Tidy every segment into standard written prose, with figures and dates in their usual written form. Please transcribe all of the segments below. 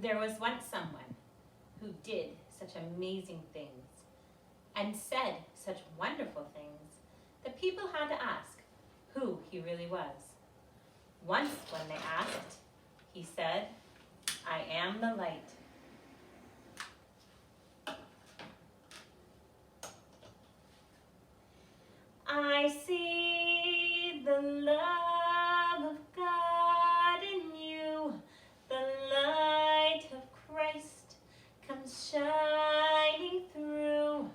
There was once someone who did such amazing things and said such wonderful things that people had to ask who he really was. Once when they asked, he said, "I am the light." I see the love of God in you, the light of Christ comes shining through,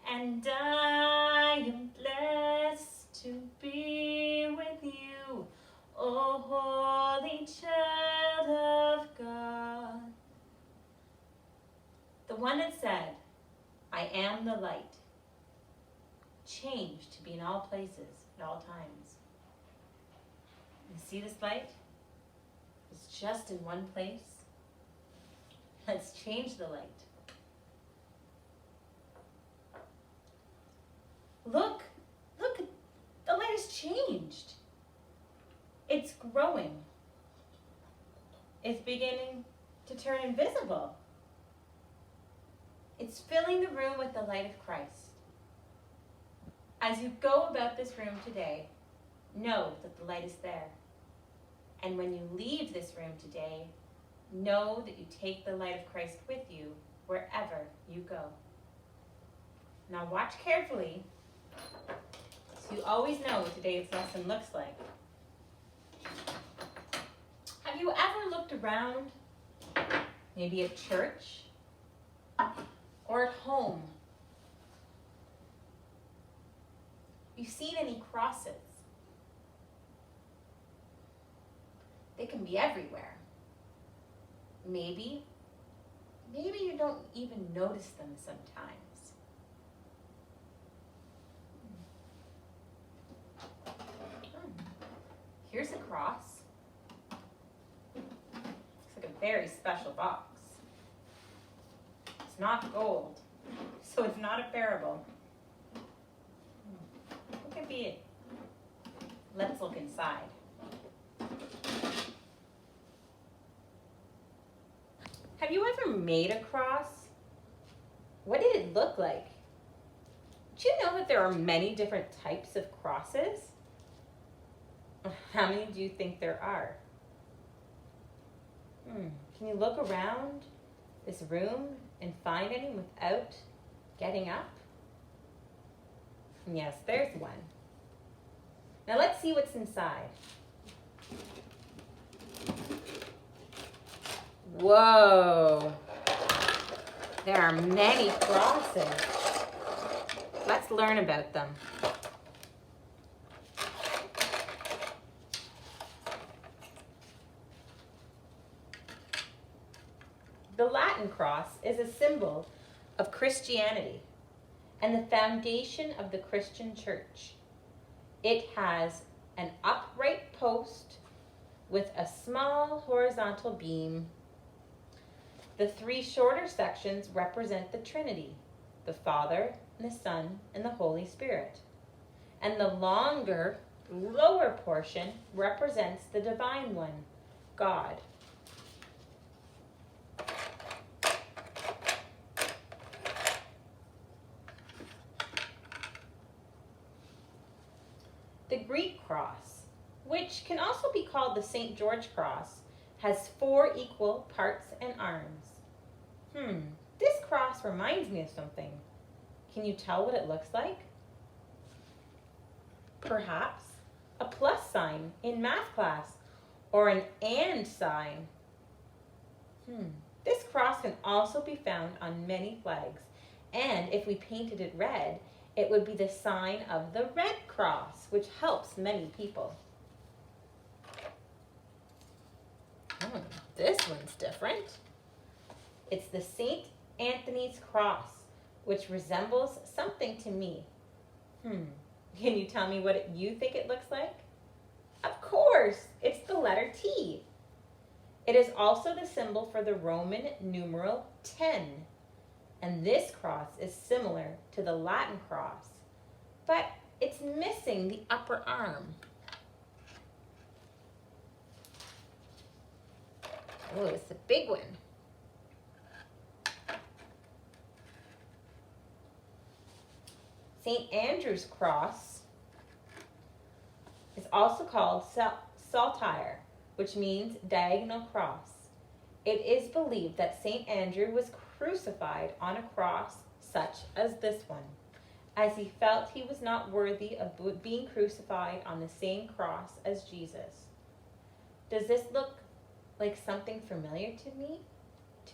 and I am blessed to be with you, O holy child of God. The one that said, "I am the light," changed to be in all places at all times. You see this light? It's just in one place. Let's change the light. Look, the light has changed. It's growing. It's beginning to turn invisible. It's filling the room with the light of Christ. As you go about this room today, know that the light is there. And when you leave this room today, know that you take the light of Christ with you wherever you go. Now watch carefully so you always know what today's lesson looks like. Have you ever looked around, maybe at church or at home? You seen any crosses? They can be everywhere. Maybe you don't even notice them sometimes. Here's a cross. Looks like a very special box. It's not gold, so it's not a parable. What could be it? Let's look inside. Have you ever made a cross? What did it look like? Did you know that there are many different types of crosses? How many do you think there are? Can you look around this room and find any without getting up? Yes, there's one. Now let's see what's inside. Whoa! There are many crosses. Let's learn about them. The Latin cross is a symbol of Christianity and the foundation of the Christian church. It has an upright post with a small horizontal beam. The three shorter sections represent the Trinity, the Father, and the Son, and the Holy Spirit. And the longer, lower portion represents the Divine One, God. The Greek cross, which can also be called the St. George cross, has 4 equal parts and arms. This cross reminds me of something. Can you tell what it looks like? Perhaps a plus sign in math class or an and sign. This cross can also be found on many flags, and if we painted it red, it would be the sign of the Red Cross, which helps many people. This one's different. It's the St. Anthony's cross, which resembles something to me. Can you tell me what you think it looks like? Of course, it's the letter T. It is also the symbol for the Roman numeral 10. And this cross is similar to the Latin cross, but it's missing the upper arm. Oh, it's a big one. St. Andrew's cross is also called saltire, which means diagonal cross. It is believed that St. Andrew was crucified on a cross such as this one, as he felt he was not worthy of being crucified on the same cross as Jesus. Does this look like something familiar to me?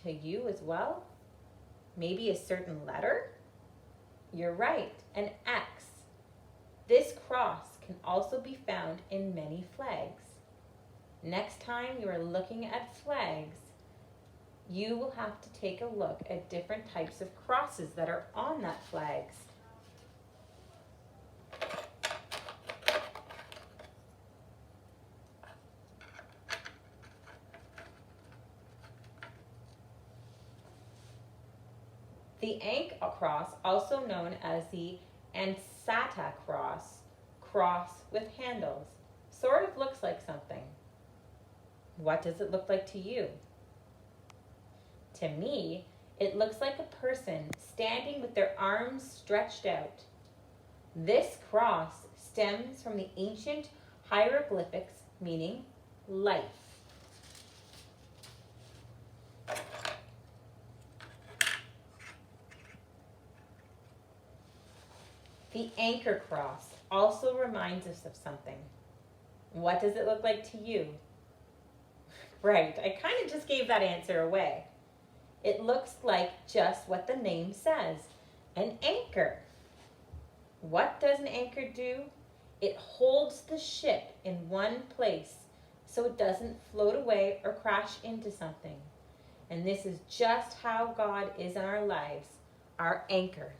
To you as well? Maybe a certain letter? You're right, an X. This cross can also be found in many flags. Next time you are looking at flags, you will have to take a look at different types of crosses that are on that flags. The Ankh cross, also known as the Ansata cross with handles, sort of looks like something. What does it look like to you? To me, it looks like a person standing with their arms stretched out. This cross stems from the ancient hieroglyphics meaning life. The anchor cross also reminds us of something. What does it look like to you? Right, I kind of just gave that answer away. It looks like just what the name says, an anchor. What does an anchor do? It holds the ship in one place so it doesn't float away or crash into something. And this is just how God is in our lives, our anchor.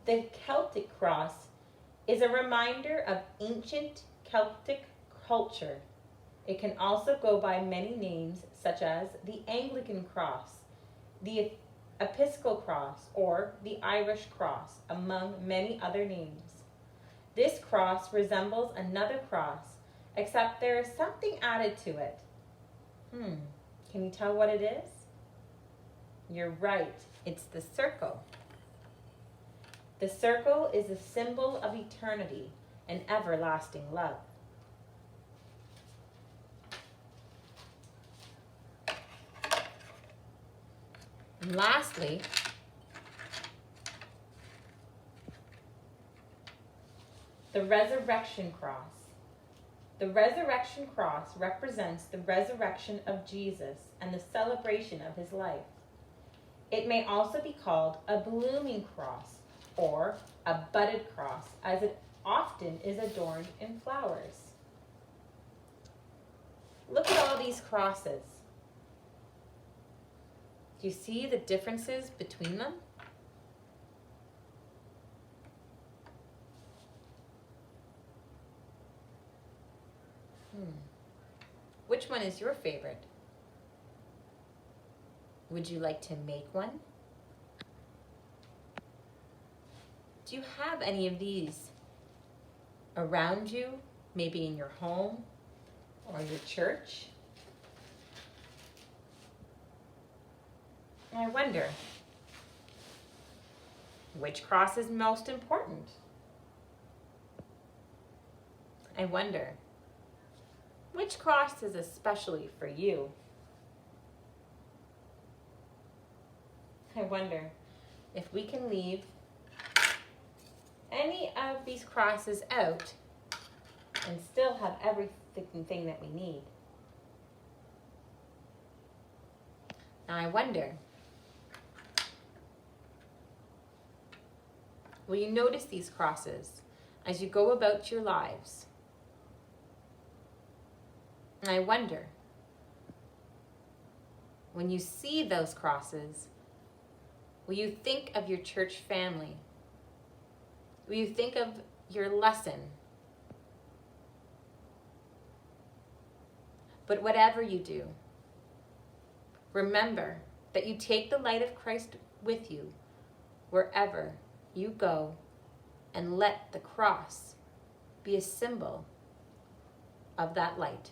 The Celtic cross is a reminder of ancient Celtic culture. It can also go by many names such as the Anglican cross, the Episcopal cross, or the Irish cross, among many other names. This cross resembles another cross, except there is something added to it. Can you tell what it is? You're right, it's the circle. The circle is a symbol of eternity and everlasting love. And lastly, the resurrection cross. The resurrection cross represents the resurrection of Jesus and the celebration of his life. It may also be called a blooming cross or a budded cross, as it often is adorned in flowers. Look at all these crosses. Do you see the differences between them? Which one is your favorite? Would you like to make one? Do you have any of these around you, maybe in your home or your church? I wonder, which cross is most important? I wonder, which cross is especially for you? I wonder if we can leave any of these crosses out and still have everything that we need. Now I wonder, will you notice these crosses as you go about your lives? And I wonder, when you see those crosses, will you think of your church family? Will you think of your lesson? But whatever you do, remember that you take the light of Christ with you wherever you go, and let the cross be a symbol of that light.